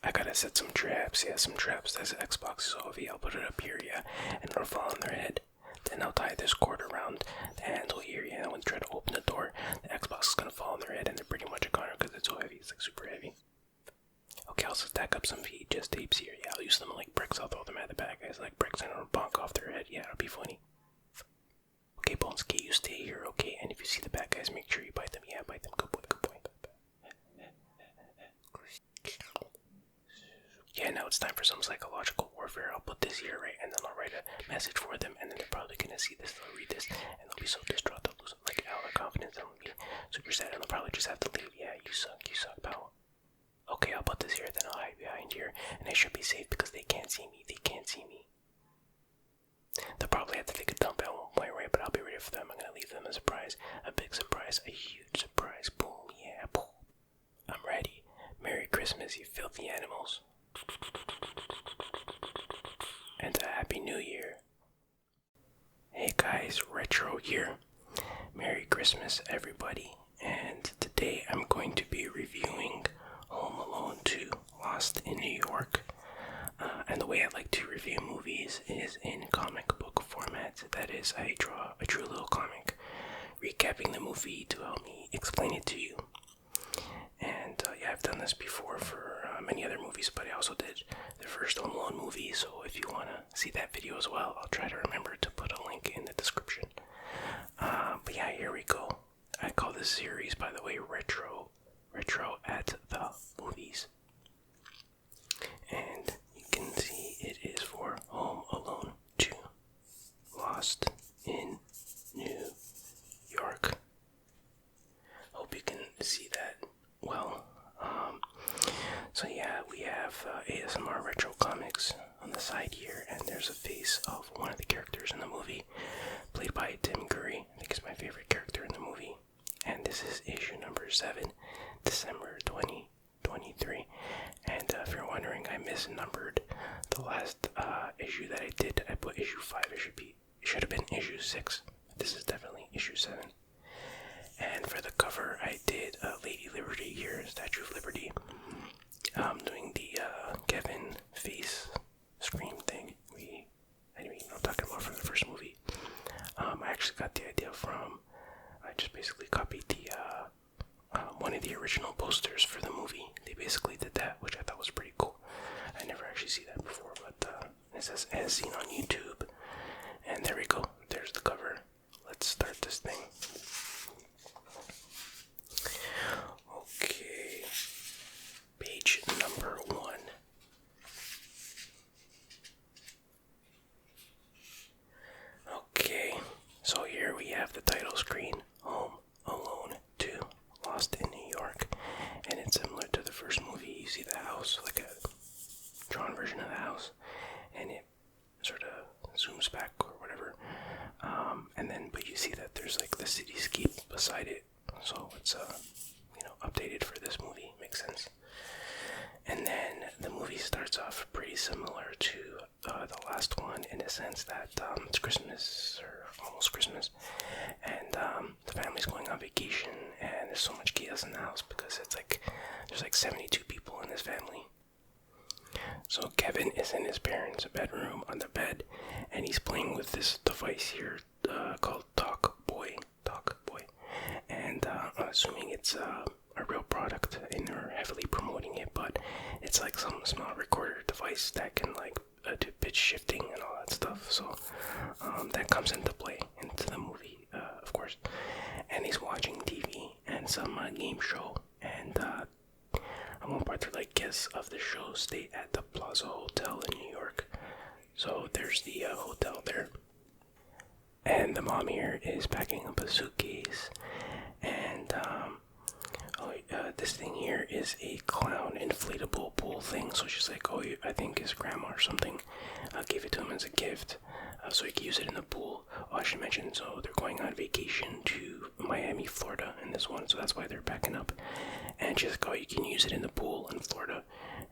I gotta set some traps. Yeah, some traps. That's Xbox is heavy. I'll put it up here, yeah, and it'll fall on their head. Then I'll tie this cord around the handle here, yeah. When they try to open the door, the Xbox is gonna fall on their head, and they're pretty much a goner because it's so heavy. It's like super heavy. Okay, I'll also stack up some VHS tapes here. Yeah, I'll use them like bricks. I'll throw them at the bad guys like bricks, and I'll bonk off their head. Yeah, it'll be funny. Okay, Bonesky, you stay here, okay? And if you see the bad guys, make sure you bite them. Yeah, bite them. Good boy, good boy. Yeah, now it's time for some psychological warfare. I'll put this here, right? And then I'll write a message for them, and then they're probably gonna see this, they'll read this, and they'll be so distraught, they'll lose like all their confidence, and they'll be super sad, and they'll probably just have to leave. Yeah, you suck, pal. Okay, I'll put this here, then I'll hide behind here, and I should be safe because they can't see me. They'll probably have to take a dump at one point, right? But I'll be ready for them. I'm gonna leave them a surprise, a big surprise, a huge surprise. Boom, yeah, boom. I'm ready. Merry Christmas, you filthy animals. And a Happy New Year. Hey guys, Retro here. Merry Christmas, everybody. And today I'm going to be reviewing Home Alone 2, Lost in New York. And the way I like to review movies is in comic book format. That is, I draw a true little comic, recapping the movie to help me explain it to you. And yeah, I've done this before for many other movies, but I also did the first Home Alone movie, so if you want to see that video as well, I'll try to remember to put a link in the description. But yeah, here we go. I call this series, by the way, Retro at the Movies. And you can see it is for Home Alone 2, Lost in New York. Hope you can see that well. So yeah, we have ASMR Retro Comics on the side here, and there's a face of one of the characters in the movie, played by Tim Curry. I think he's my favorite character in the movie. And this is issue number 7, December 2023. And if you're wondering, I misnumbered the last issue that I did. I put issue 5. It should have been issue 6. This is definitely issue 7. And for the cover, I did Lady Liberty here, Statue of Liberty. Doing the Kevin face scream thing. I'm talking about from the first movie. I actually got the idea from, I just basically copied the one of the original posters for the movie. They basically did that, which I thought was pretty cool. I never actually see that before, but it says as seen on YouTube. And there we go. There's the cover. Let's start this thing. Okay, page number 1. Okay, so here we have the title screen, Home Alone 2, Lost in New York, and it's similar to the first movie. You see the house, like a drawn version of the house, and it sort of zooms back or whatever, but you see that there's like the cityscape beside it, so it's updated for this movie. Makes sense. And then the movie starts off pretty similar to the last one in the sense that it's Christmas, or almost Christmas, and the family's going on vacation, and there's so much chaos in the house because there's like 72 people in this family. So Kevin is in his parents' bedroom on the bed, and he's playing with this device here called Talk Boy, and I'm assuming it's a real product, and they're heavily promoting it, but it's like some small recorder device that can do pitch shifting and all that stuff, so that comes into play into the movie, of course. And he's watching TV and some game show, and at one part they're like, guests of the show stay at the Plaza Hotel in New York, so there's the hotel there. And the mom here is packing up a suitcase, and this thing here is a clown inflatable pool thing. So she's like, oh, I think his grandma or something gave it to him as a gift, so he can use it in the pool. Oh, I should mention, so they're going on vacation to Miami, Florida in this one, so that's why they're packing up. And she's like, oh, you can use it in the pool in Florida.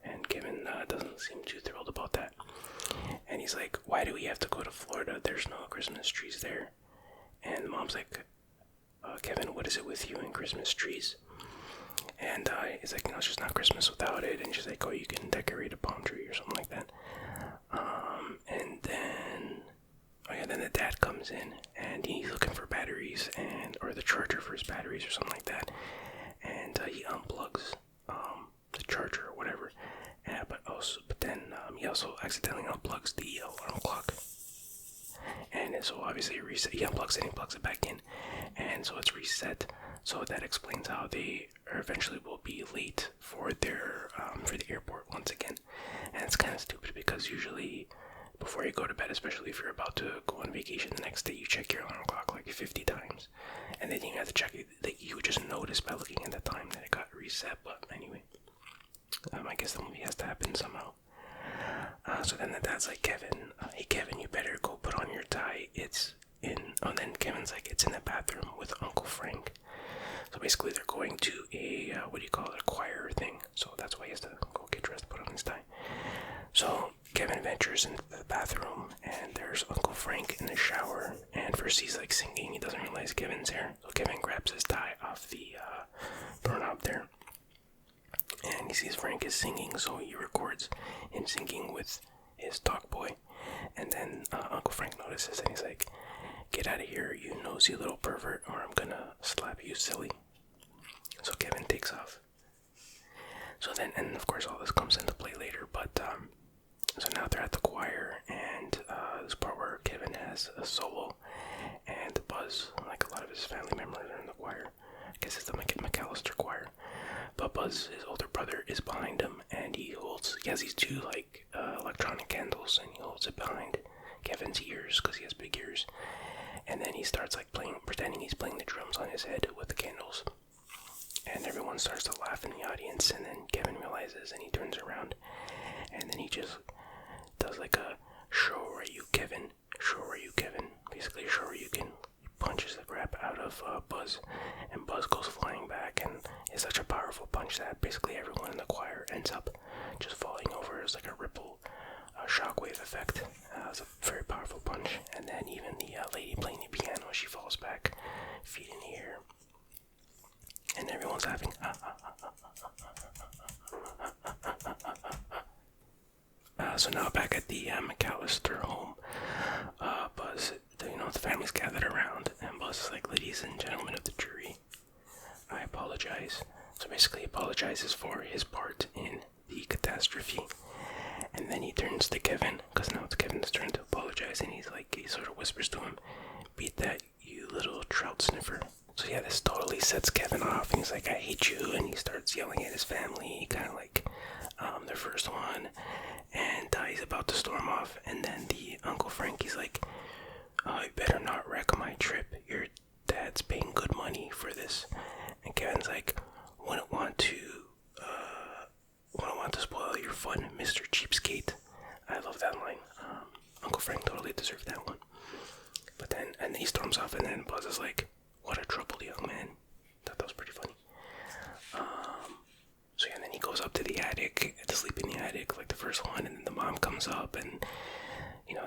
And Kevin doesn't seem too thrilled about that. And he's like, why do we have to go to Florida? There's no Christmas trees there. And the mom's like, Kevin, what is it with you and Christmas trees? And he's like, it's just not Christmas without it. And she's like, oh, you can decorate a palm tree or something like that. And then, then the dad comes in and he's looking for batteries or the charger for his batteries or something like that. And he unplugs the charger or whatever. But then he also accidentally unplugs the alarm clock. And so obviously he unplugs it and he plugs it back in. And so it's reset. So that explains how they eventually will be late for for the airport once again. And it's kind of stupid because usually before you go to bed, especially if you're about to go on vacation the next day, you check your alarm clock like 50 times. And then you have to check it. You would just notice by looking at the time that it got reset. But anyway, I guess the movie has to happen somehow. So then the dad's like, Kevin, hey Kevin, you better go put on your tie. Then Kevin's like, it's in the bathroom with Uncle Frank. So basically they're going to a, a choir thing. So that's why he has to go get dressed, put on his tie. So Kevin ventures into the bathroom and there's Uncle Frank in the shower. And first he's like singing, he doesn't realize Kevin's there. So Kevin grabs his tie off the doorknob there. And he sees Frank is singing, so he records him singing with his talk boy. And then Uncle Frank notices and he's like, get out of here, you nosy little pervert, or I'm gonna slap you silly. So Kevin takes off. So then, and of course all this comes into play later, but so now they're at the choir, and this part where Kevin has a solo, and Buzz, like a lot of his family members are in the choir. I guess it's the McCallister choir. But Buzz, his older brother, is behind him, and he has these two electronic candles, and he holds it behind Kevin's ears because he has big ears. And then he starts pretending he's playing the drums on his head with the candles. And everyone starts to laugh in the audience, and then Kevin realizes, and he turns around, and then he just does like a show where you Kevin, basically a show where you can. Punches the crap out of Buzz, and Buzz goes flying back, and it's such a powerful punch that basically everyone in the choir ends up just falling over. It's like a ripple, shockwave effect. It's a very powerful punch, and then even the lady playing the piano, she falls back, feet in the air, and everyone's laughing. So now back at the McCallister home, Buzz, the family's gathered around, and Buzz is like, ladies and gentlemen of the jury, I apologize. So basically he apologizes for his part in the catastrophe. And then he turns to Kevin, because now it's Kevin's turn to apologize, and he sort of whispers to him, beat that, you little trout sniffer. So yeah, this totally sets Kevin off, and he's like, I hate you, and he starts yelling at his family, kind of like their first one, and he's about to storm off, and then the Uncle Frank, he's like, you better not wreck my trip, your dad's paying good money for this. And Kevin's like, wouldn't want to spoil your fun, Mr. Cheapskate. I love that line. Uncle Frank totally deserved that one. But then, and he storms off, and then Buzz is like, what a troubled young man. Thought that was pretty funny. So yeah, and then he goes up to the attic, to sleep in the attic, like the first one, and then the mom comes up, and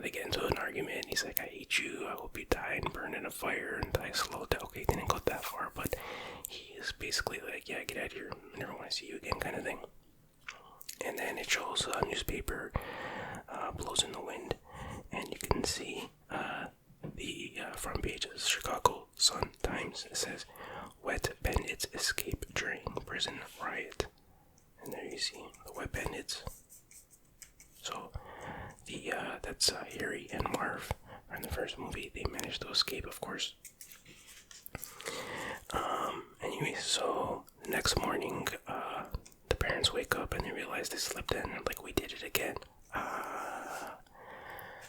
they get into an argument. He's like, I hate you, I hope you die and burn in a fire and die slow death. Okay, he didn't go that far, but he is basically like, yeah, get out of here, I never want to see you again, kind of thing. And then it shows a newspaper blows in the wind, and you can see the front page of the Chicago Sun-Times. It says, Wet Bandits escape during prison riot. And there you see the Wet Bandits. So that's Harry and Marv are in the first movie. They managed to escape, of course. Anyway, so the next morning, the parents wake up and they realize they slept in. Like, we did it again.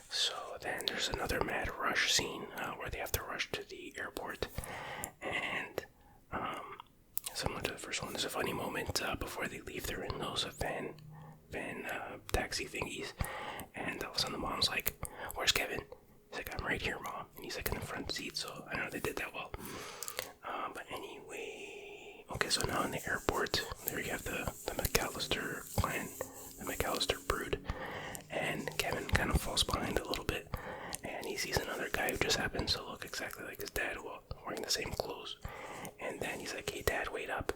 So then there's another mad rush scene where they have to rush to the airport. And similar to the first one, there's a funny moment before they leave. They're in those van taxi thingies, and all of a sudden the mom's like, where's Kevin? He's like, I'm right here, Mom. And he's like in the front seat, so I know they did that well. But anyway, okay, so now in the airport, there you have the McCallister clan, the McCallister brood, and Kevin kind of falls behind a little bit, and he sees another guy who just happens to look exactly like his dad, while wearing the same clothes. And then he's like, hey Dad, wait up.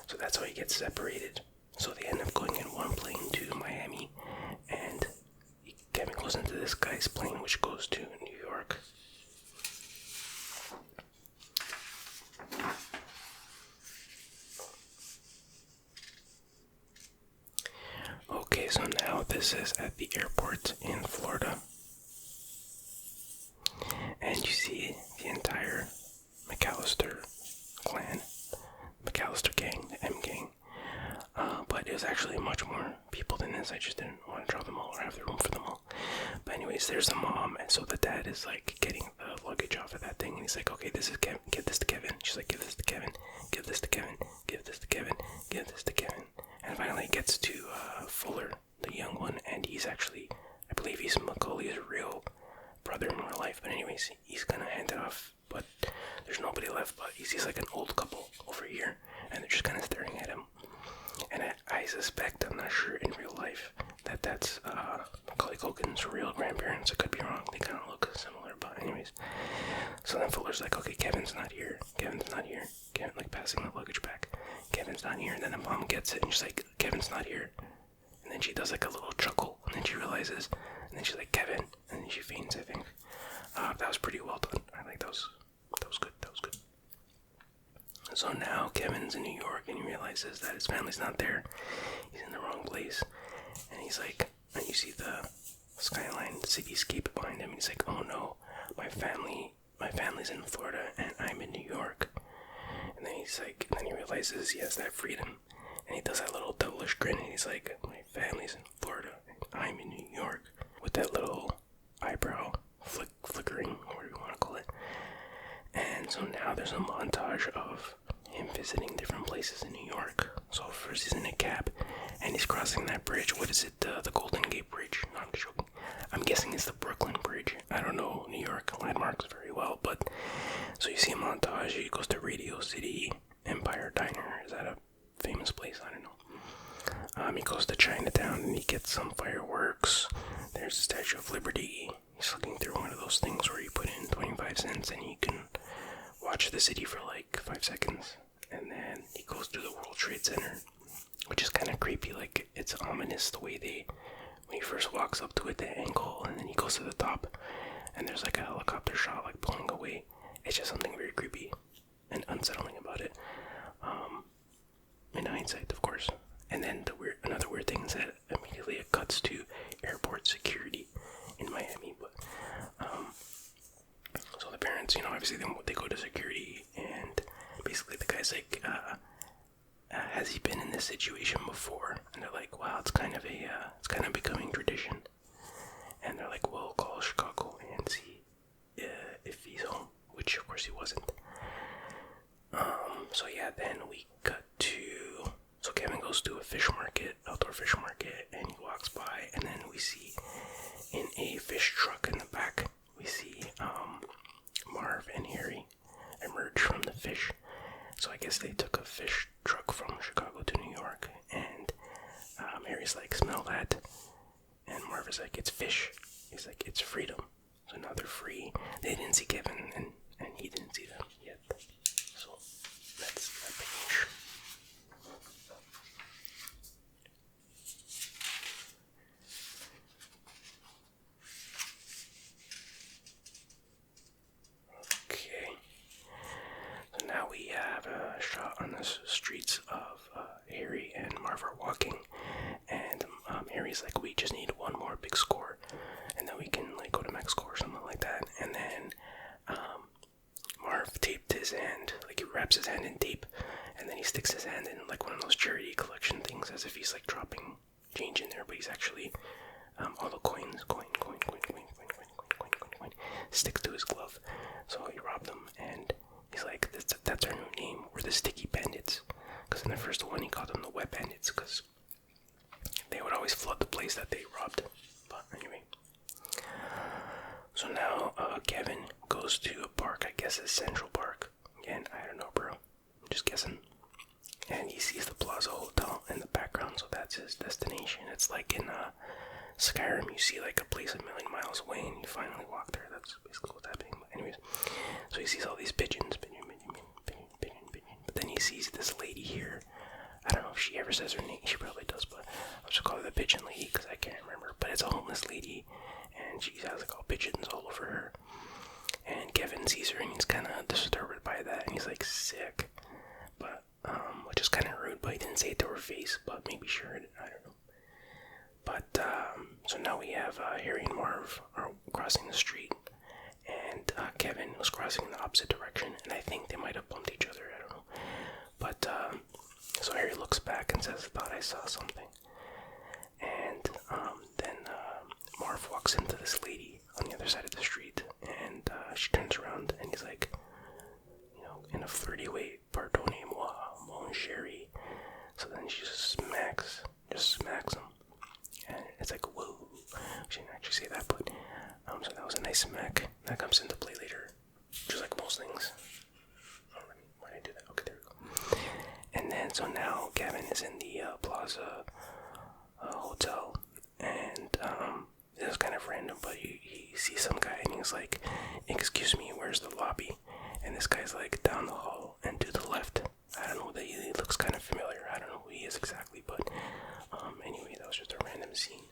So that's how he gets get separated. So they end up going in one plane to Miami, and Kevin goes into this guy's plane, which goes to New York. Okay, so now this is at the airport in Florida. And you see the entire McCallister clan, McCallister gang, the M gang. But it was actually much more people than this. I just didn't want to draw them all or have the room for them all. But anyways, there's the mom, and so the dad is like getting the luggage off of that thing, and he's like, okay, this is Kevin, give this to Kevin. She's like, give this to Kevin, give this to Kevin, give this to Kevin, give this to Kevin. And finally it gets to Fuller, the young one, and he's actually, I believe he's Macaulay's real brother in real life. But anyways, he's gonna hand it off, but there's nobody left, but he sees like an old couple over here, and they're just kind of staring at him. And I suspect, I'm not sure in real life, that that's Macaulay Culkin's real grandparents. I could be wrong, they kind of look similar, but anyways. So then Fuller's like, okay, Kevin's not here, Kevin, like passing the luggage back. Kevin's not here, and then the mom gets it, and she's like, Kevin's not here. And then she does like a little chuckle, and then she realizes, and then she's like, Kevin, and then she faints, I think. That was pretty well done. I like that was good. So now Kevin's in New York, and he realizes that his family's not there. He's in the wrong place, and he's like, and you see the skyline, the cityscape behind him, and he's like, oh no, my family's in Florida, and I'm in New York. And then he's like, and then he realizes he has that freedom, and he does that little devilish grin, and he's like, my family's in Florida, and I'm in New York, with that little eyebrow flickering, whatever you want to call it. And so now there's a montage of him visiting different places in New York. So first he's in a cab, and he's crossing that bridge. What is it? The Golden Gate Bridge? No, I'm just joking. I'm guessing it's the Brooklyn Bridge. I don't know New York landmarks very well, but so you see a montage. He goes to Radio City, Empire Diner. Is that a famous place? I don't know. He goes to Chinatown, and he gets some fireworks. There's the Statue of Liberty. He's looking through one of those things where you put in 25 cents and you can watch the city for like 5 seconds. And then he goes to the World Trade Center, which is kind of creepy. Like, it's ominous the way when he first walks up to it, the angle, and then he goes to the top, and there's like a helicopter shot like pulling away. It's just something very creepy and unsettling about it. In hindsight, of course. And then another weird thing is that immediately it cuts to airport security in Miami. But so the parents, obviously they go to security, and basically the guy's like, has he been in this situation before? And they're like, wow, it's kind of becoming tradition. And they're like, well, call Chicago and see if he's home, which of course he wasn't. So yeah, then we cut to, so Kevin goes to a outdoor fish market, and he walks by, and then we see in a fish truck in the back, we see Marv and Harry emerge from the fish. So I guess they took a fish truck from Chicago to New York, and Harry's like, smell that, and Marv is like, it's fish. He's like, it's freedom. So now they're free. They didn't see Kevin, and he didn't see them yet. So that's that page. Okay. So now we have a shot on the streets of Harry and Marv are walking, and Harry's like, we just need one more big score, and then we can like go to Mexico or something like that. And then Marv taped his hand, like he wraps his hand in tape, and then he sticks his hand in like one of those charity collection things as if he's like dropping change in there, but he's actually all the coins stick to his glove. So he robbed them, and he's like, that's our new name, we're the Sticky Bandits. Because in the first one he called them the Wet Bandits, because they would always flood the place that they robbed. But anyway, so now Kevin goes to a park, I guess it's Central Park. Again, I don't know, bro, I'm just guessing. And he sees the Plaza Hotel in the background, so that's his destination. It's like in Skyrim, you see like a place a million miles away, and you finally walk there. That's basically what's happening. But anyways, so he sees all these pigeons, but then he sees this lady here. I don't know if she ever says her name. She probably does, but I'll just call her the pigeon lady because I can't remember. But it's a homeless lady, and she has like all pigeons all over her. And Kevin sees her, and he's kind of disturbed by that, and he's like sick, but which is kind of rude. But he didn't say it to her face, but maybe sure, I don't know. But so now we have Harry and Marv are crossing the street, and Kevin was crossing in the opposite direction, and I think they might have bumped each other. I don't know. But so Harry looks back and says, "Thought I saw something." And then Marv walks into this lady on the other side of the street, and she turns around, and he's like, you know, in a flirty way, "Pardonnez-moi, mon chéri." So then she just smacks him, and it's like, whoa. She didn't actually say that, but so that was a nice smack. That comes into play later, just like most things. Oh, why did I do that? Okay, there we go. And then so now Kevin is in the Plaza hotel, and it was kind of random, but he sees some guy, and he's like, "Excuse me, where's the lobby?" And this guy's like, "Down the hall and to the left." I don't know, he looks kind of familiar. I don't know who he is exactly, but anyway, that was just a random scene.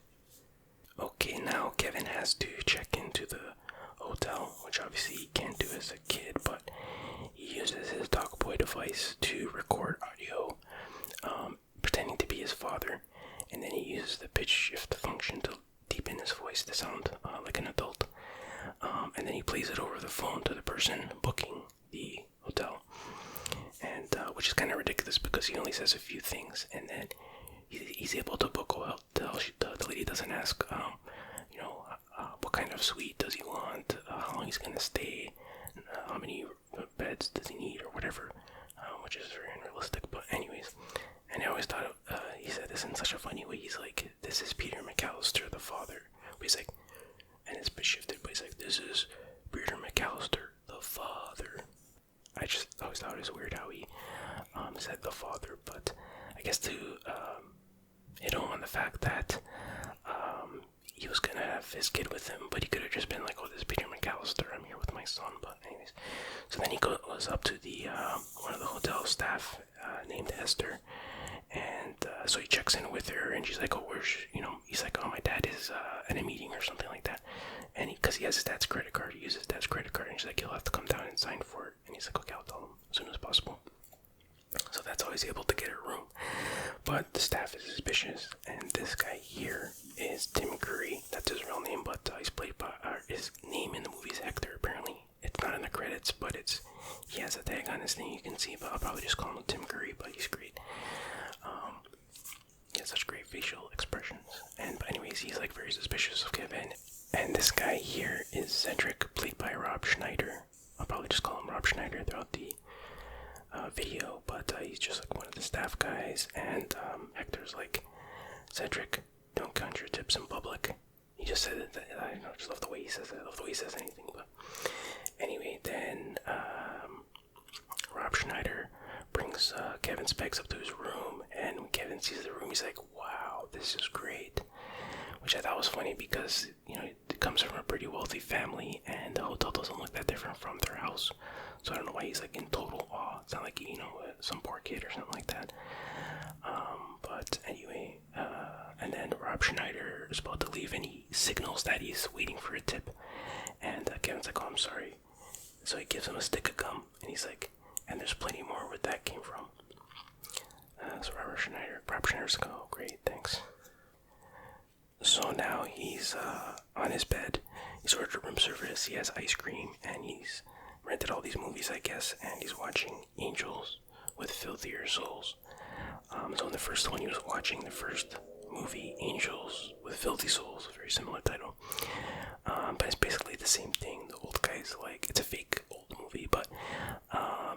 Okay, now Kevin has to check into the hotel, which obviously he can't do as a kid, but he uses his dog boy device to record audio, pretending to be his father, and then he uses the pitch shift function to deepen his voice to sound like an adult, and then he plays it over the phone to the person booking the hotel, and which is kind of ridiculous because he only says a few things, and then he's able to book a hotel. The lady doesn't ask, what kind of suite does he want, how long he's gonna stay, how many beds does he need, or whatever, which is very unrealistic. But anyways, and I always thought he said this in such a funny way. He's like, "This is Peter McCallister, the father." But he's like, and it's been shifted, but he's like, "This is Peter McCallister, the father." I just always thought it was weird how he said the father, but I guess to hit on the fact that he was gonna have his kid with him, but he could have just been like, "Oh, this is Peter McCallister, I'm here with my son." But anyways, so then he goes up to the one of the hotel staff named Esther, and so he checks in with her, and she's like, "Oh, where's," he's like, "Oh, my dad is at a meeting," or something like that, and because he has his dad's credit card, he uses his dad's credit card, and she's like, "You'll have to come down and sign for it," and he's like, "Okay, I'll tell him as soon as possible." So that's how he's able to get a room. But the staff is suspicious, and this guy here is Tim Curry. That's his real name, but he's played by, his name in the movie is Hector, apparently. It's not in the credits, but he has a tag on his name you can see, but I'll probably just call him Tim Curry, but he's great. He has such great facial expressions. But anyways, he's like very suspicious of Kevin. And this guy here is Cedric, played by Rob Schneider. I'll probably just call him Rob Schneider throughout the video, but he's just like one of the staff guys, and Hector's like, "Cedric, don't count your tips in public." He just said it. I don't know, just love the way he says it. I love the way he says anything. But anyway, then Rob Schneider brings Kevin's bags up to his room, and when Kevin sees the room, he's like, "Wow, this is great," which I thought was funny because it comes from a pretty wealthy family, and the hotel doesn't look that different from their house. So I don't know why he's like in total awe. It's not like some poor kid or something like that. But anyway, and then Rob Schneider is about to leave, and he signals that he's waiting for a tip. And Kevin's like, "Oh, I'm sorry." So he gives him a stick of gum, and he's like, "And there's plenty more where that came from." So Rob Schneider's like, "Oh, great, thanks." So now he's on his bed. He's ordered room service. He has ice cream, and he's rented all these movies, I guess, and he's watching Angels with Filthier Souls. So in the first one, he was watching the first movie, Angels with Filthy Souls, very similar title. But it's basically the same thing. The old guy's like, it's a fake old movie, but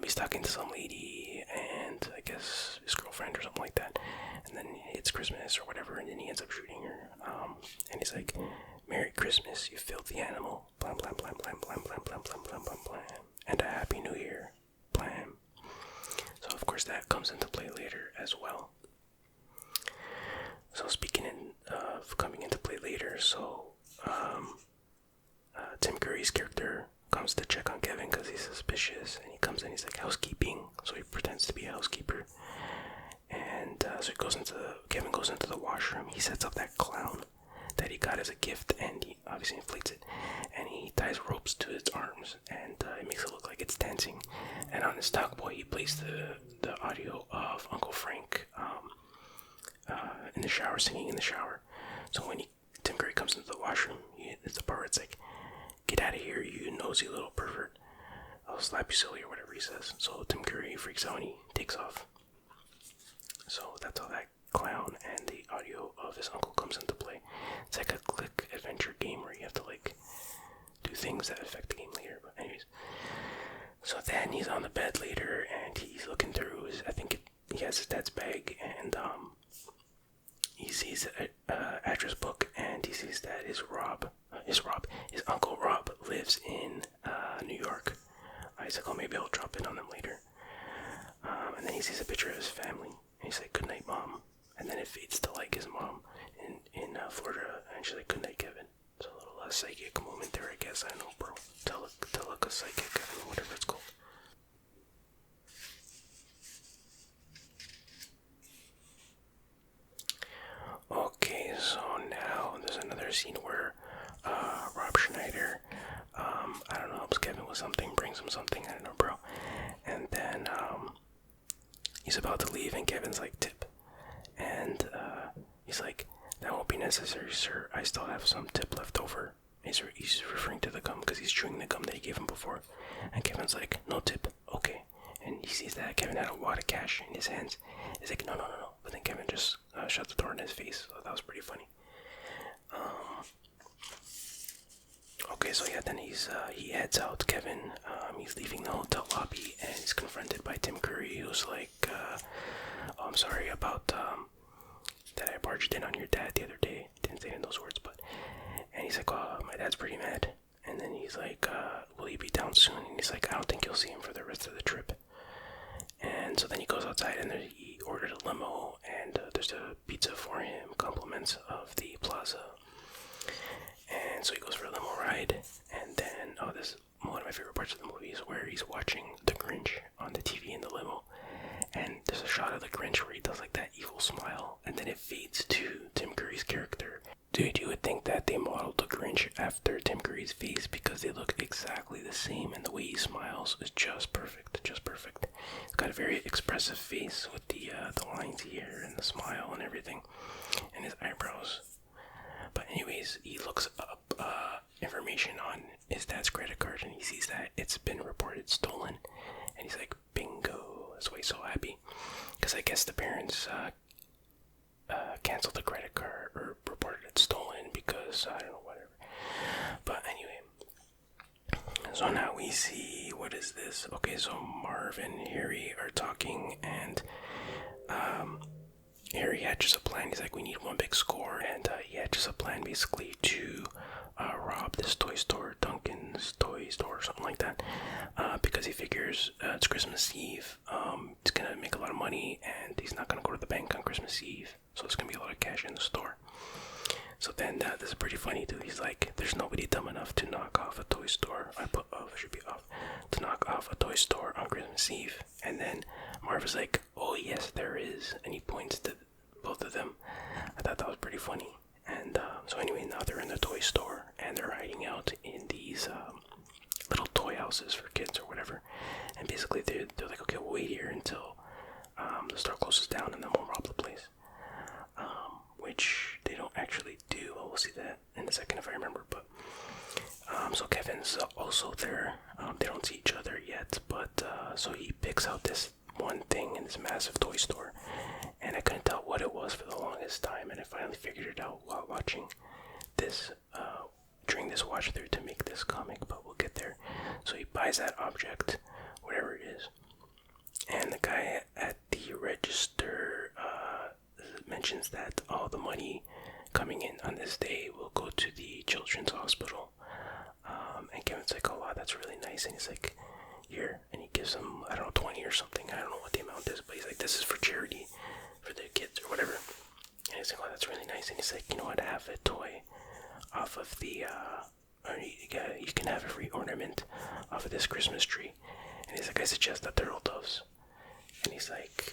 he's talking to some lady, and I guess his girlfriend or something like that. And then it's Christmas or whatever, and then he ends up shooting her. And he's like, "Merry Christmas, you filthy animal. Blam, blam, blam, blam, blam, blam, blam, blam, blam, blam, blam. And a Happy New Year. Blam." So, of course, that comes into play later as well. So, speaking of coming into play later, so Tim Curry's character comes to check on Kevin because he's suspicious, and he comes in, he's like, "Housekeeping," so he pretends to be a housekeeper, and And so Kevin goes into the washroom. He sets up that clown that he got as a gift, and he obviously inflates it, and he ties ropes to its arms, and it makes it look like it's dancing. And on his talk boy, he plays the audio of Uncle Frank in the shower, singing in the shower. So when Tim Curry comes into the washroom, it's the part where it's like, "Get out of here, you nosy little pervert. I'll slap you silly," or whatever he says. So Tim Curry freaks out and he takes off. So that's how that clown and the audio of his uncle comes into play. It's like a click adventure game where you have to like do things that affect the game later. But anyways, so then he's on the bed later and he's looking through he has his dad's bag, and he sees an address book, and he sees that his uncle Rob lives in New York. He's like, oh, maybe I'll drop in on him later. And then he sees a picture of his family, and he's like, "Good night, Mom." And then it fades to like his mom in Florida, and she's like, "Good night, Kevin." It's a little psychic moment there, I guess. I don't know, bro. Psychic, whatever it's called. Okay, so now there's another scene where Rob Schneider, I don't know, helps Kevin with something, brings him something, I don't know, bro. And then he's about to leave, and Kevin's like, "Tip." And he's like, "That won't be necessary, sir. I still have some tip left over." He's referring to the gum because he's chewing the gum that he gave him before. And Kevin's like, "No tip, okay." And he sees that Kevin had a wad of cash in his hands. He's like, no. But then Kevin just shut the door in his face. So that was pretty funny. Okay, so yeah, then he heads out. Kevin, he's leaving the hotel lobby, and he's confronted by Tim Curry, who's like, "Oh, I'm sorry about that I barged in on your dad the other day." Didn't say it in those words, but. And he's like, "Oh, my dad's pretty mad." And then he's like, "Will he be down soon?" And he's like, "I don't think you'll see him for the rest of the trip." And so then he goes outside, and he ordered a limo, and there's a pizza for him, compliments of the plaza. And so he goes for a limo ride, and then, this is one of my favorite parts of the movie, is where he's watching The Grinch on the TV in the limo. And there's a shot of The Grinch where he does like that evil smile, and then it fades to Tim Curry's character. Dude, you would think that they modeled The Grinch after Tim Curry's face because they look exactly the same, and the way he smiles is just perfect, just perfect. He's got a very expressive face with the lines here and the smile and everything, and his eyebrows. But anyways, he looks up information on his dad's credit card, and he sees that it's been reported stolen, and he's like, bingo. That's why he's so happy, because I guess the parents canceled the credit card or reported it stolen because I don't know, whatever. But anyway, so now we see, what is this? Okay, so Marv and Harry are talking, and Harry hatches a plan. He's like, "We need one big score," and he hatches a plan basically to rob this toy store, Duncan's toy store or something like that, because he figures it's Christmas Eve. He's gonna make a lot of money, and he's not gonna go to the bank on Christmas Eve, so there's gonna be a lot of cash in the store. So then this is pretty funny too. He's like, "There's nobody dumb enough to knock off a toy store." To knock off a toy store on Christmas Eve. And then Marv is like, "Oh yes, there is," and he points to both of them. I thought that was pretty funny. And so anyway, now they're in the toy store, and they're hiding out in these little toy houses for kids or whatever. And basically they're like, "Okay, we'll wait here until the store closes down, and then we'll rob the place." Which they don't actually do. We'll see that in a second if I remember. But so Kevin's also there. They don't see each other yet, but so he picks out this one thing in this massive toy store, and I couldn't tell what it was for the longest time, and I finally figured it out while watching this during this watch through to make this comic, but we'll get there. So he buys that object, whatever it is, and the guy at the register mentions that all the money coming in on this day will go to the children's hospital. And Kevin's like, "Oh wow, that's really nice." And he's like, "Here," and he gives him, I don't know, 20 or something. I don't know what the amount is, but he's like, "This is for charity, for the kids or whatever." And he's like, "Oh, that's really nice." And he's like, "You know what? I have a toy off of the you can have a free ornament off of this Christmas tree." And he's like, "I suggest that they're all doves." And he's like,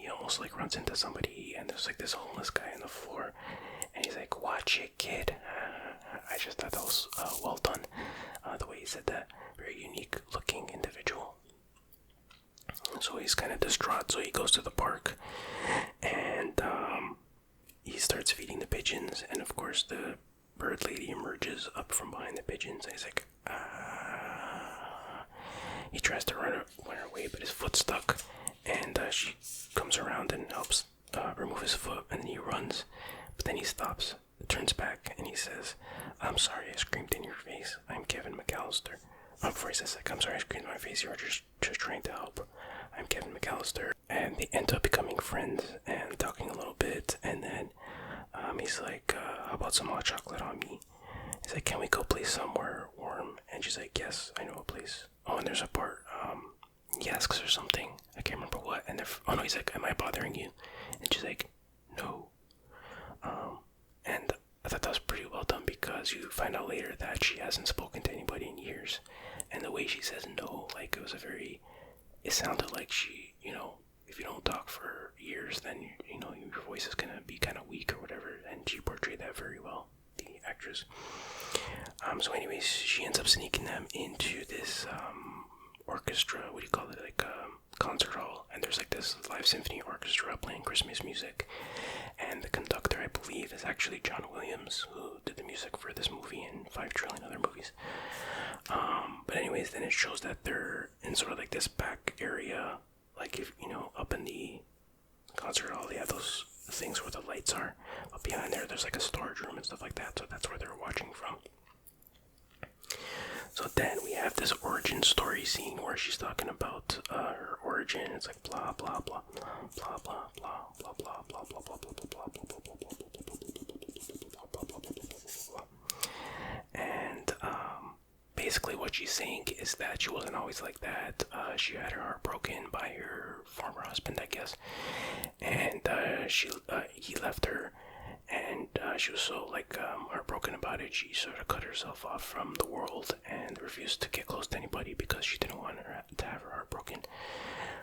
he almost like runs into somebody, and there's like this homeless guy on the floor, and he's like, "Watch it, kid." I just thought that was well done. The way he said that, very unique looking individual. So he's kind of distraught. So he goes to the park, and he starts feeding the pigeons, and of course the bird lady emerges up from behind the pigeons, and he's like, ah. He tries to run away, but his foot's stuck, and she comes around and helps remove his foot, and then he runs, but then he stops, turns back, and he says, "I'm sorry I screamed in your face. I'm Kevin McCallister." Before he says, like, "I'm sorry I screamed in my face. You were just trying to help. I'm Kevin McCallister." And they end up becoming friends and talking a little bit, and then he's like, "How about some hot chocolate on me?" He's like, "Can we go play somewhere warm?" And she's like, "Yes, I know a place." Oh, and there's a part, he asks her something, I can't remember what, and oh no, he's like, "Am I bothering you?" And she's like, "No." And I thought that was pretty well done, because you find out later that she hasn't spoken to anybody in years, and the way she says no, like, it sounded like she, if you don't talk for years, then your voice is gonna be kind of weak or whatever, and she portrayed that very well, the actress. So anyways, she ends up sneaking them into this orchestra, what do you call it, like concert hall, and there's like this live symphony orchestra playing Christmas music, and the conductor, I believe, is actually John Williams, who did the music for this movie and 5 trillion other movies. But anyways, then it shows that they're in sort of like this back area, like, if up in the concert hall, they have those things where the lights are, but behind there's like a storage room and stuff like that, so that's where they're watching from. So then we have this origin story scene where she's talking about her origin. It's like blah blah blah blah blah blah blah blah blah blah blah blah blah blah blah blah blah. And basically what she's saying is that she wasn't always like that. She had her heart broken by her former husband, I guess, and he left her, and she was so heartbroken about it, she sort of cut herself off from the world and refused to get close to anybody because she didn't want her to have her heart broken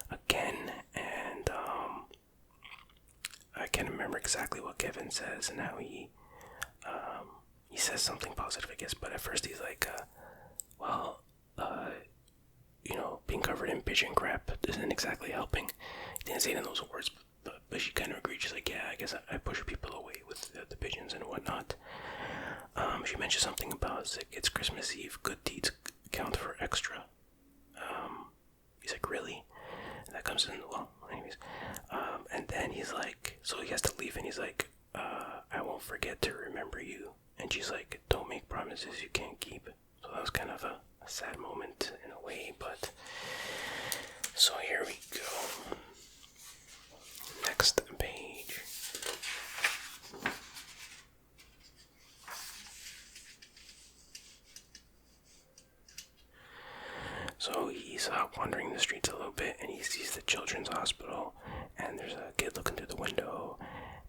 again. And I can't remember exactly what Kevin says and how he says something positive, I guess, but at first he's like, being covered in pigeon crap isn't exactly helping. He didn't say it in those words, but she kind of agreed. She's like, "Yeah, I guess I push people away with the pigeons and whatnot." She mentioned something about, it's Christmas Eve, good deeds count for extra. He's like, "Really?" And that comes in, well, anyways. And then he's like, so he has to leave, and he's like, "I won't forget to remember you." And she's like, "Don't make promises you can't keep." So that was kind of a sad moment in a way, but so here we go. Next page. So he's wandering the streets a little bit, and he sees the children's hospital, and there's a kid looking through the window,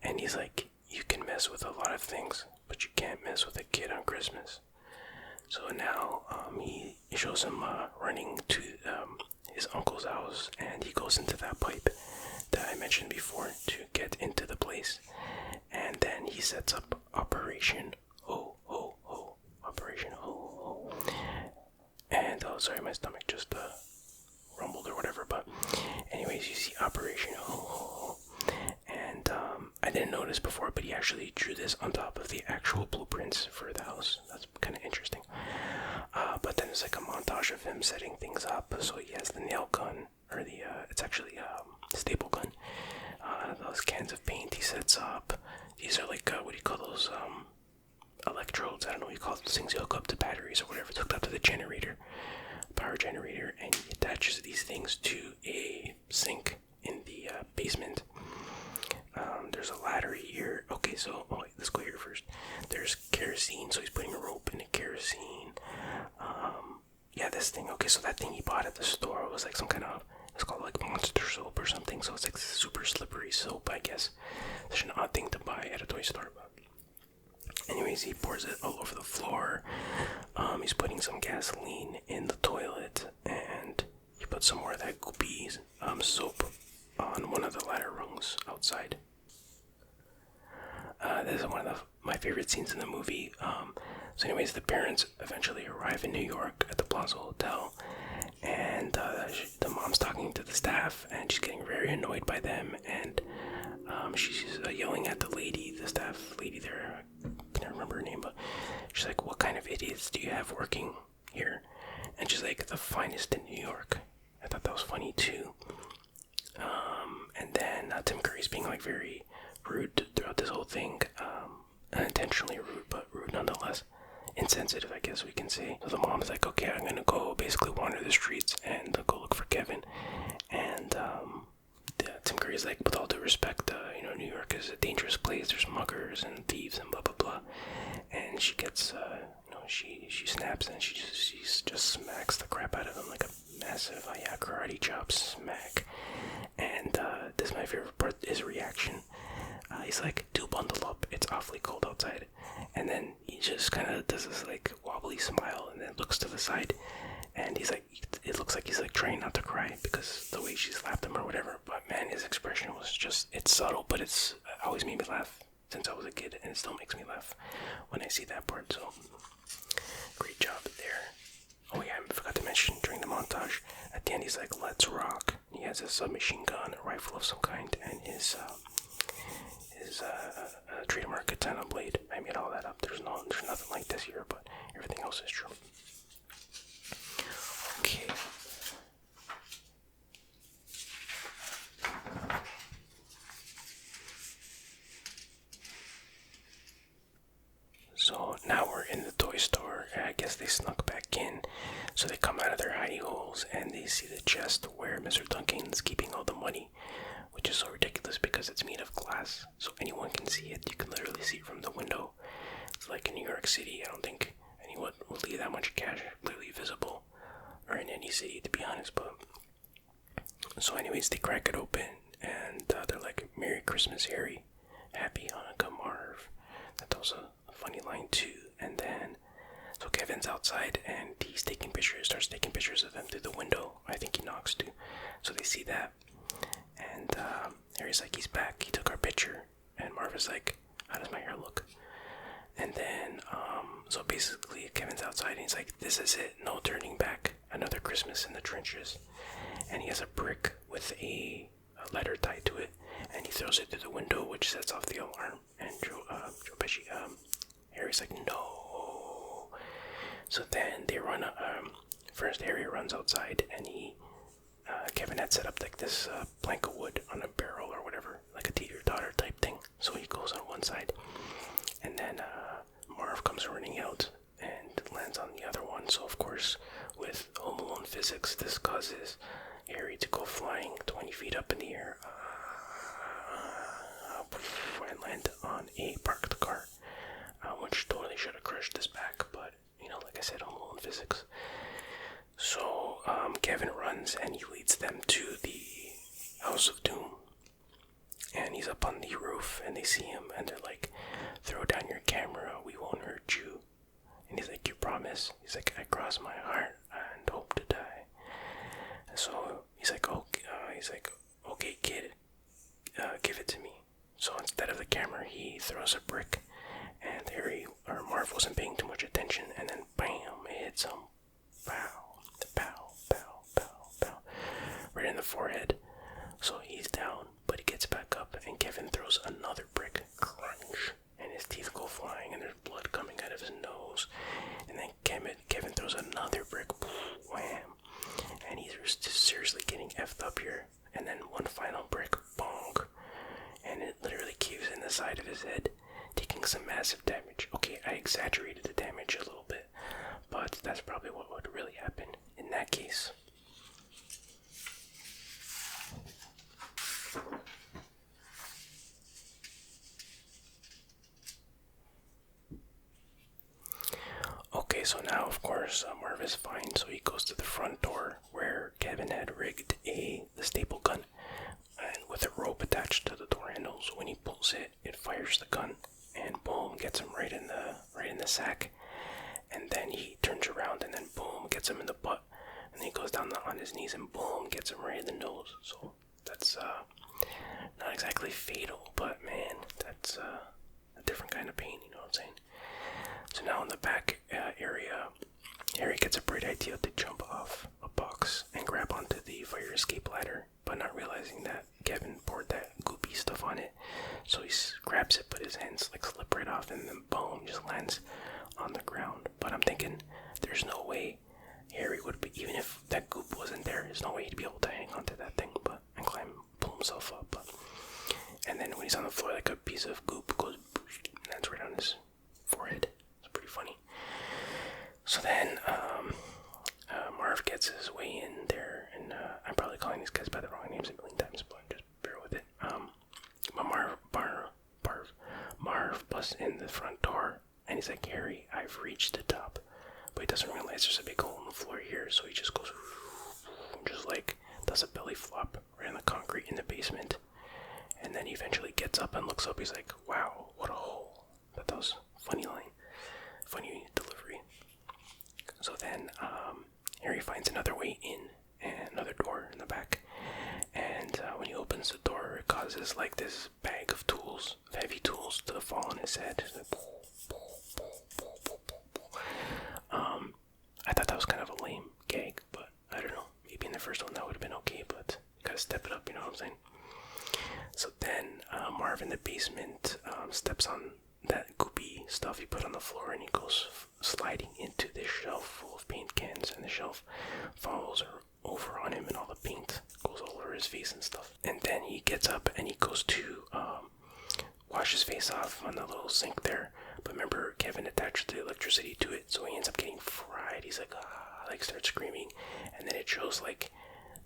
and he's like, "You can mess with a lot of things, but you can't mess with a kid on Christmas." So now he shows him running to his uncle's house, and he goes into that pipe that I mentioned before to get into the place, and then he sets up Operation Ho Ho Ho. Operation Ho Ho. And sorry, my stomach just rumbled or whatever, but anyways, you see Operation Ho Ho Ho. And I didn't notice before, but he actually drew this on top of the actual blueprints for the house. That's kind of interesting. But then it's like a montage of him setting things up. So he has the nail gun, or it's actually a staple gun. Those cans of paint he sets up. These are like, what do you call those, electrodes? I don't know what you call those things you hook up to batteries or whatever. It's hooked up to the generator, power generator, and he attaches these things to a sink in the basement. There's a ladder here. Okay, so let's go here first. There's kerosene, so he's putting a rope in the kerosene. Yeah, this thing. Okay, so that thing he bought at the store was like some kind of, it's called like Monster soap or something. So it's like super slippery soap, I guess. Such an odd thing to buy at a toy store, but anyways, he pours it all over the floor. He's putting some gasoline in the toilet, and he puts some more of that goopy soap on one of the ladder rungs outside. This is one of my favorite scenes in the movie. So anyways, the parents eventually arrive in New York at the Plaza Hotel, and the mom's talking to the staff, and she's getting very annoyed by them, and she's yelling at the staff lady there. I can't remember her name, but she's like, "What kind of idiots do you have working here?" And she's like, "The finest in New York." I thought that was funny too. And then Tim Curry's being like very rude throughout this whole thing. Unintentionally rude, but rude nonetheless. Insensitive, I guess we can say. So the mom's like, "Okay, I'm gonna go basically wander the streets and go look for Kevin." And Tim Curry's like, "With all due respect, New York is a dangerous place. There's muggers and thieves and blah blah blah." And she gets, she snaps and she just smacks the crap out of him like a massive karate chop smack. And this is my favorite part, his reaction. He's like, "Do bundle up, it's awfully cold outside." And then he just kind of does this like wobbly smile and then looks to the side, and he's like, it looks like he's like trying not to cry because the way she slapped him or whatever. But man, his expression was just, it's subtle, but it's always made me laugh since I was a kid, and it still makes me laugh when I see that part. So great job there. Oh yeah, I forgot to mention, during the montage at the end, he's like, "Let's rock." He has a submachine gun, a rifle of some kind, and his trademark katana blade. I made all that up. There's nothing like this here, but everything else is true. Okay. So now we're in the toy store. I guess they snuck back in. So they come out of their hidey holes and they see the chest where Mr. Duncan's keeping all the money, which is so ridiculous because it's made of glass, so anyone can see it. You can literally see it from the window. It's like in New York City. I don't think anyone will leave that much cash clearly visible, or in any city, to be honest. But so anyways, they crack it open and they're like, "Merry Christmas, Harry. Happy Hanukkah, Marv." That was a funny line too. And then so Kevin's outside and he's starts taking pictures of them through the window. I think he knocks too. So they see that. And Harry's like, "He's back. He took our picture." And Marv is like, "How does my hair look?" And then, so basically, Kevin's outside and he's like, "This is it. No turning back. Another Christmas in the trenches." And he has a brick with a letter tied to it, and he throws it through the window, which sets off the alarm. And Joe Pesci, Harry's like, "No." So then they run. First, Harry runs outside, and Kevin had set up like this plank of wood on a barrel or whatever, like a teeter-totter type thing. So he goes on one side, and then Marv comes running out and lands on the other one. So of course, with Home Alone physics, this causes Harry to go flying 20 feet up in the air and land on a parked car, which totally should have crushed his back, but like I said, Home Alone physics. So Kevin runs and he leads them to the House of Doom, and he's up on the roof and they see him and they're like, "Throw down your camera, we won't hurt you." And he's like, "You promise?" He's like, "I cross my heart and hope to die." And so he's like, "Okay, kid, give it to me." So instead of the camera, he throws a brick, and Marv wasn't paying too much attention, and then bam, it hits him. Pow, pow, pow, pow, pow, right in the forehead. So he's down, but he gets back up, and Kevin throws another brick, crunch, and his teeth go flying, and there's blood coming out of his nose. And then Kevin throws another brick, wham, and he's just seriously getting effed up here. And then one final brick, bonk, and it literally caves in the side of his head, taking some massive damage. Okay, I exaggerated the damage a little bit, but that's probably what would really happen in that case. Okay, so now of course Marv is fine, so he goes to the front door where Kevin had rigged the staple gun, and with a rope attached to the door handle. So when he pulls it, it fires the gun, and boom, gets him right in the sack. And then he turns around, and then boom, gets him in the butt. And then he goes down on his knees, and boom, gets him right in the nose. So That's not exactly fatal, but man, that's a different kind of pain, you know what I'm saying? So now in the back area, Harry gets a bright idea to jump off a box and grab onto the fire escape ladder, but not realizing that Kevin poured that goopy stuff on it. So he grabs it, but his hands like slip right off, and then boom, just lands on the ground. But I'm thinking, there's no way Harry would be, even if that goop wasn't there, there's no way he'd be able to hang onto that thing, but and climb, pull himself up. And then when he's on the floor, like a piece of goop goes, and lands right on his forehead. It's pretty funny. So then, Marv gets his way in there, and I'm probably calling these guys by the wrong names a million times, but just bear with it. But Marv busts in the front door, and he's like, Harry, I've reached the top. But he doesn't realize there's a big hole in the floor here, so he just goes, just like, does a belly flop right on the concrete in the basement. And then he eventually gets up and looks up, he's like, wow, what a hole. That was a funny line, funny delivery. So then, Harry finds another way in, and another door in the back. And when he opens the door, it causes like this bag of tools, heavy tools, to fall on his head. I thought that was kind of a lame gag, but I don't know. Maybe in the first one that would have been okay, but you gotta step it up, you know what I'm saying? So then Marv in the basement steps on that goopy stuff he put on the floor, and he goes sliding into this shelf full of paint cans, and the shelf falls over on him, and all the paint goes all over his face and stuff. And then he gets up and he goes to wash his face off on the little sink there. But remember, Kevin attached the electricity to it, so he ends up getting fried. He's like, like starts screaming, and then it shows like,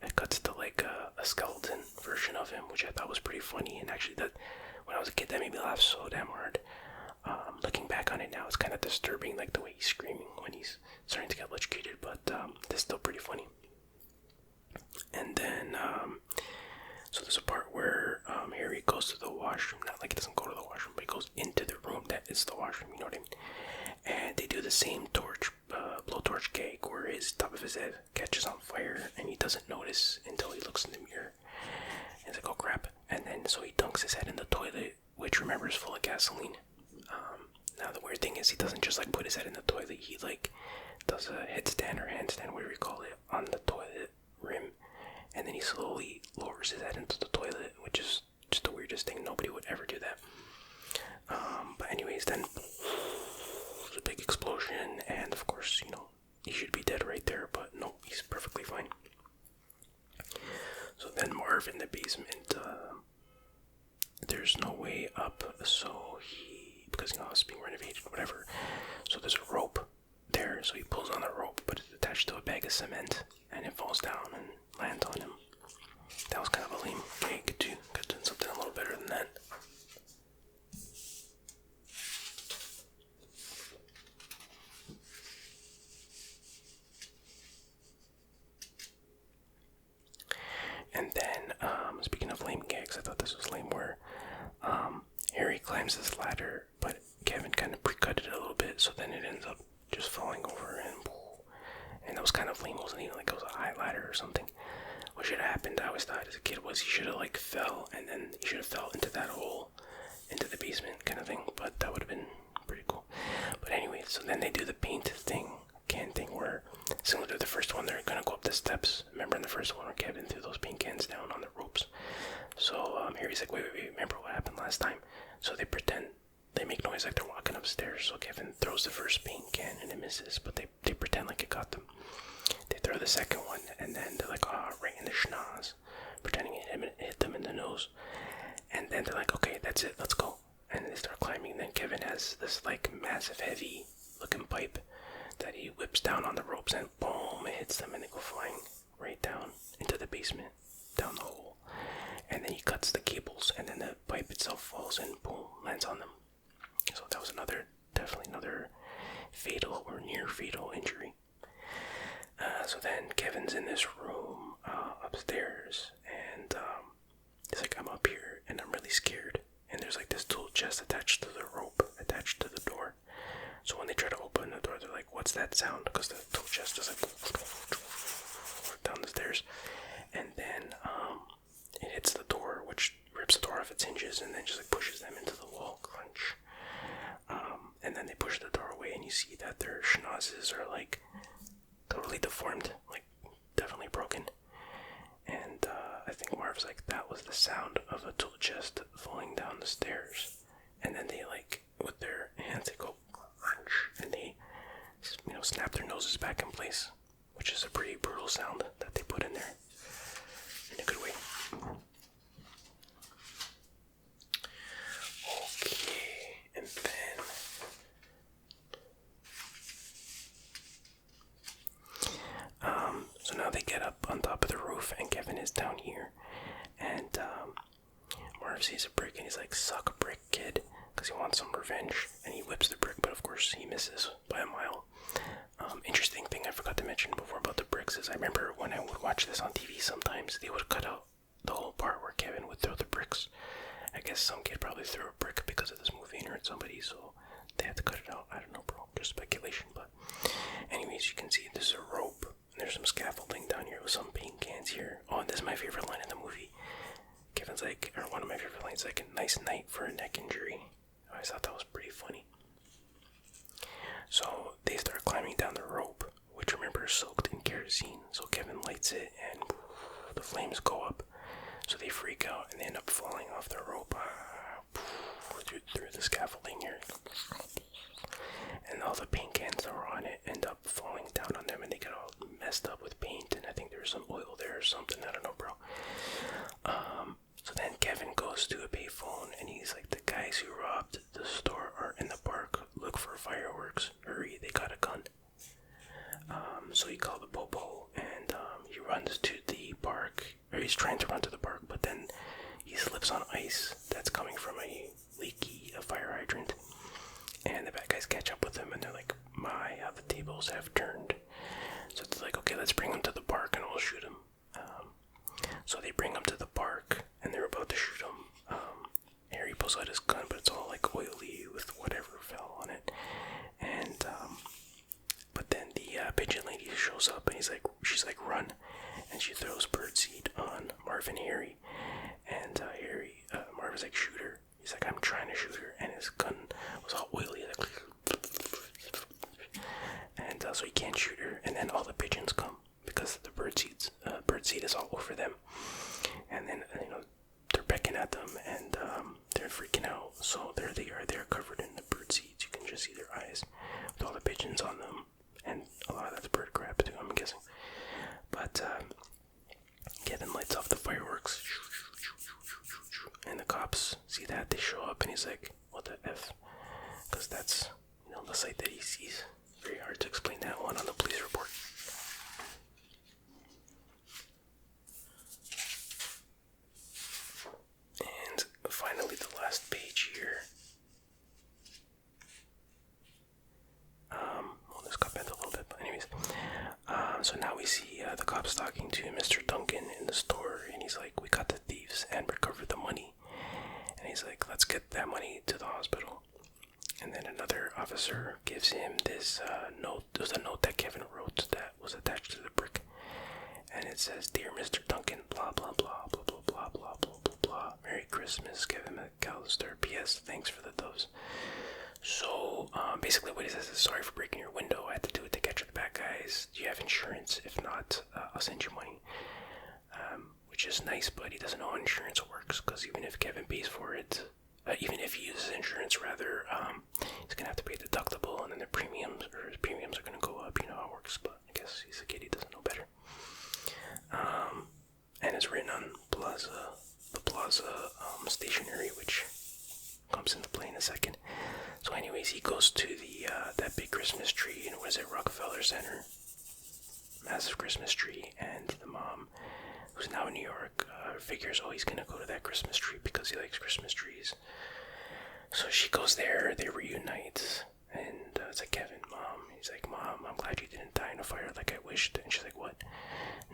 it cuts to like a skeleton version of him, which I thought was pretty funny. And actually, that when I was a kid, that made me laugh so damn hard. Looking back on it now, it's kind of disturbing, like the way he's screaming when he's starting to get electrocuted, but it's still pretty funny. And then, so there's a part where Harry goes to the washroom, not like he doesn't go to the washroom, but he goes into the room that is the washroom, you know what I mean? And they do the same blowtorch gag where his top of his head catches on fire, and he doesn't notice until he looks in the mirror. And he's like, oh crap. And then, so he dunks his head in the toilet, which remember is full of gasoline. Now the weird thing is he doesn't just like put his head in the toilet, he like does a headstand or handstand, whatever you call it, on the toilet rim, and then he slowly lowers his head into the toilet, which is just the weirdest thing. Nobody would ever do that. But anyways, then there's a big explosion, and of course, you know, he should be dead right there, but no, he's perfectly fine. So then Marv in the basement, there's no way up, so because, you know, it's being renovated, whatever, so there's a rope there, so he pulls on the rope, but it's attached to a bag of cement, and it falls down and lands on him. That was kind of a lame gag, too. Could have done something a little better than that. And then, speaking of lame gags, I thought this was lame, where Harry climbs this ladder, but Kevin kind of pre-cut it a little bit, so then it ends up just falling over, and that was kind of lame. It wasn't even like it was a high ladder or something. What should have happened, I always thought as a kid, was he should have like fell, and then he should have fell into that hole, into the basement kind of thing, but that would have been pretty cool. But anyway, so then they do the paint can thing, where similar to the first one, they're gonna go up the steps. Remember in the first one where Kevin threw those paint cans down on the ropes? So Harry's like, wait, remember what happened last time? So they pretend, they make noise like they're walking upstairs, so Kevin throws the first paint can and it misses, but they pretend like it got them. They throw the second one, and then they're like, right in the schnoz, pretending it hit them in the nose. And then they're like, okay, that's it, let's go. And they start climbing, and then Kevin has this like massive heavy looking pipe that he whips down on the ropes, and boom, it hits them, and they go flying right down into the basement, down the hole. And then he cuts the cables, and then the pipe itself falls and boom, lands on them. So that was definitely another fatal or near fatal injury. So then Kevin's in this room upstairs, and he's like, I'm up here and I'm really scared. And there's like this tool chest attached to the rope, attached to the door. So when they try to open the door, they're like, what's that sound? Because the tool chest is like down the stairs. And then it off its hinges and then just like pushes them into the wall. Crunch. And then they push the door away, and you see that their schnozzes are like totally deformed, like definitely broken. And I think Marv's like, that was the sound of a tool chest falling down the stairs. And then they like, with their hands, they go crunch, and they, snap their noses back in place, which is a pretty brutal sound that they put in there in a good way. Okay, and then so now they get up on top of the roof, and Kevin is down here, and Marv sees a brick, and he's like, "Suck a brick, kid," because he wants some revenge, and he whips the brick, but of course he misses by a mile. Interesting thing I forgot to mention before about the bricks is I remember when I would watch this on TV, sometimes they would cut out the whole part where Kevin would throw the bricks. I guess some kid probably threw a brick because of this movie and hurt somebody, so they had to cut it out. I don't know, bro, just speculation. But anyways, you can see there's a rope, and there's some scaffolding down here with some paint cans here. Oh, and this is my favorite line in the movie. Kevin's like, or one of my favorite lines, like, "A nice night for a neck injury." I always thought that was pretty funny. So they start climbing down the rope, which remember is soaked in kerosene. So Kevin lights it, and the flames go up. So they freak out, and they end up falling off the rope through the scaffolding here. And all the paint cans that were on it end up falling down on them, and they get all messed up with paint. And I think there's some oil there or something. I don't know, bro. So then Kevin goes to a payphone, and he's like, "The guys who robbed the store are in the park. Look for fireworks. Hurry, they got a gun." So he called the popo, and he runs to the park, or he's trying to run to the park, but then he slips on ice that's coming from a leaky fire hydrant. And the bad guys catch up with him, and they're like, "My, how the tables have turned." So it's like, okay, let's bring him to the park, and we'll shoot him. So they bring him to the park, and they're about to shoot him. Harry pulls out his gun, but it's all like oily with whatever fell on it. And but then the pigeon lady shows up, and she's like, "Run!" And she throws birdseed on Marv and Harry. And Marv is like, "Shoot her." He's like, "I'm trying to shoot her," and his gun was all oily, like, and so he can't shoot her. And then all the pigeons come because the birdseed is all over them. And then they're pecking at them, and they're freaking out. So there they are. They're covered in the birdseeds. You can just see their eyes with all the pigeons on them, and a lot of that's bird crap too, I'm guessing. But Kevin lights off the fireworks. And the cops see that, they show up, and he's like, "What the F?" Because that's, the sight that he sees. Very hard to explain that one on the police report. And finally, the last page here. Well, this got bent a little bit, but anyways. So now we see the cops talking to Mr. Duncan in the store, and he's like, "We got the thieves and recovered the money." And he's like, "Let's get that money to the hospital." And then another officer gives him this note. It was a note that Kevin wrote that was attached to the brick. And it says, "Dear Mr. Duncan, blah, blah, blah, blah, blah, blah, blah, blah, blah, blah. Merry Christmas, Kevin McCallister. P.S. Thanks for the doves." So, basically what he says is, "Sorry for breaking your window. I had to do it to catch the bad guys. Do you have insurance? If not, I'll send you money." Which is nice, but he doesn't know how insurance works, because even if Kevin pays for it, even if he uses insurance, rather, he's going to have to pay the deductible, and then his premiums are going to go up. You know how it works, but I guess he's a kid, he doesn't know better. And it's written on the Plaza stationery, which comes into play in a second. So anyways, he goes to the that big Christmas tree in, Rockefeller Center. Massive Christmas tree, and the mom, who's now in New York, figures, he's gonna go to that Christmas tree because he likes Christmas trees. So she goes there, they reunite, and it's like, "Kevin, Mom." He's like, "Mom, I'm glad you didn't die in a fire like I wished." And she's like, "What?"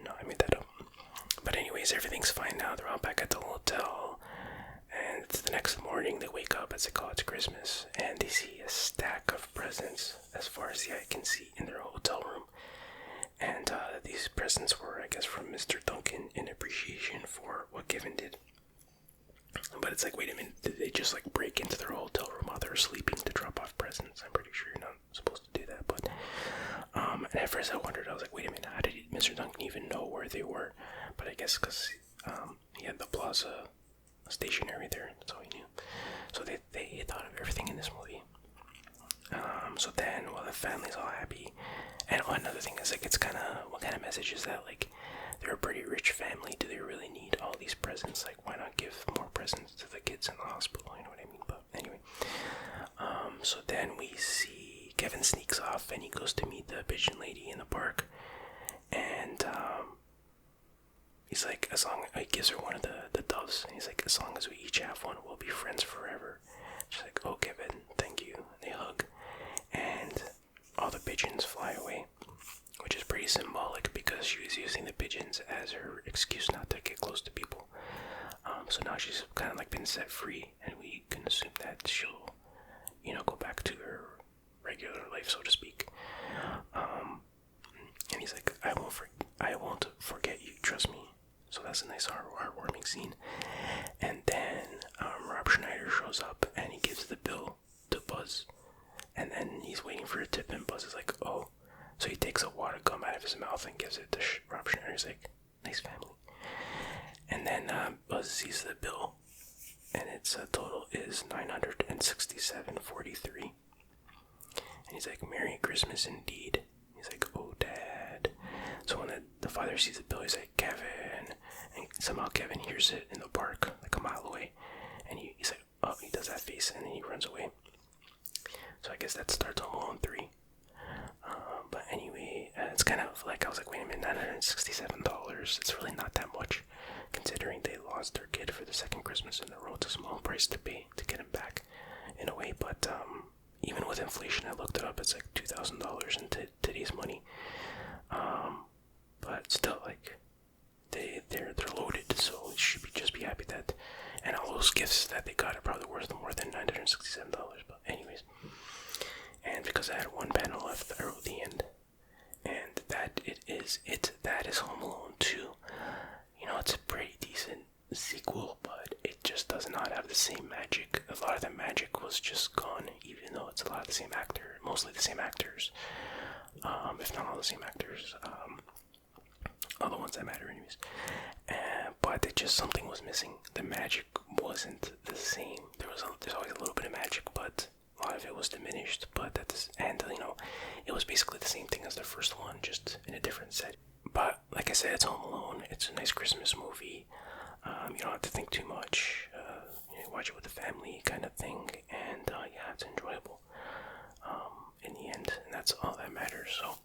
"No, I made that up." But anyways, everything's fine now. They're all back at the hotel, and it's the next morning. They wake up, it's Christmas, and they see a stack of presents as far as the eye can see in their hotel room. And these presents were, I guess, from Mr. Duncan in appreciation for what Kevin did. But but it's like, wait a minute, did they just like break into their hotel room while they're sleeping to drop off presents? I'm pretty sure you're not supposed to do that, but and at first I wondered, I was like, wait a minute, how did Mr. Duncan even know where they were? But I guess because he had the plaza stationery there, that's all he knew. So they thought of everything in this movie. So then, well, the family's all happy. And another thing is, like, it's kind of, what kind of message is that? Like, they're a pretty rich family. Do they really need all these presents? Like, why not give more presents to the kids in the hospital? You know what I mean? But anyway, so then we see Kevin sneaks off and he goes to meet the pigeon lady in the park. And he's like, he gives her one of the doves. And he's like, as long as we each have one, we'll be friends forever. She's like, oh, Kevin, thank you. And they hug. And all the pigeons fly away, which is pretty symbolic because she was using the pigeons as her excuse not to get close to people. So now she's kind of like been set free, and we can assume that she'll, go back to her regular life, so to speak. And he's like, I won't forget you, trust me. So that's a nice heartwarming scene. And then Rob Schneider shows up and he gives the bill to Buzz. And then he's waiting for a tip, and Buzz is like, oh. So he takes a water gum out of his mouth and gives it to Rob Schneider. He's like, nice family. And then Buzz sees the bill, and its total is $967.43. And he's like, Merry Christmas indeed. He's like, oh, Dad. So when the father sees the bill, he's like, Kevin. And somehow Kevin hears it in the park, like a mile away. And he's like, oh, he does that face, and then he runs away. So I guess that starts Home Alone 3. But anyway, it's kind of like, I was like, wait a minute, $967. It's really not that much, considering they lost their kid for the second Christmas in a row. It's a small price to pay to get him back, in a way. But even with inflation, I looked it up, it's like $2,000 in today's money. But still, like, they're loaded, so we should just be happy that, and all those gifts that they got are probably worth more than $967. But anyways, and because I had one panel left, I wrote the end, and that is Home Alone 2. It's a pretty decent sequel, but it just does not have the same magic. A lot of the magic was just gone, even though it's a lot of the same actor, mostly the same actors, if not all the same actors, all the ones that matter anyways. But something was missing. The magic wasn't the same. There's always a little bit of magic, but a lot of it was diminished. But it was basically the same thing as the first one, just in a different set. But like I said, it's Home Alone. It's a nice Christmas movie. You don't have to think too much. Watch it with the family, kind of thing, and yeah, it's enjoyable. In the end, and that's all that matters. So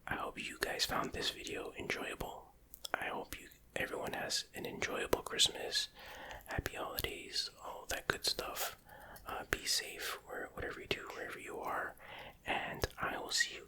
I hope you guys found this video enjoyable. I hope everyone has an enjoyable Christmas, happy holidays, all that good stuff. Be safe whatever you do, wherever you are, and I will see you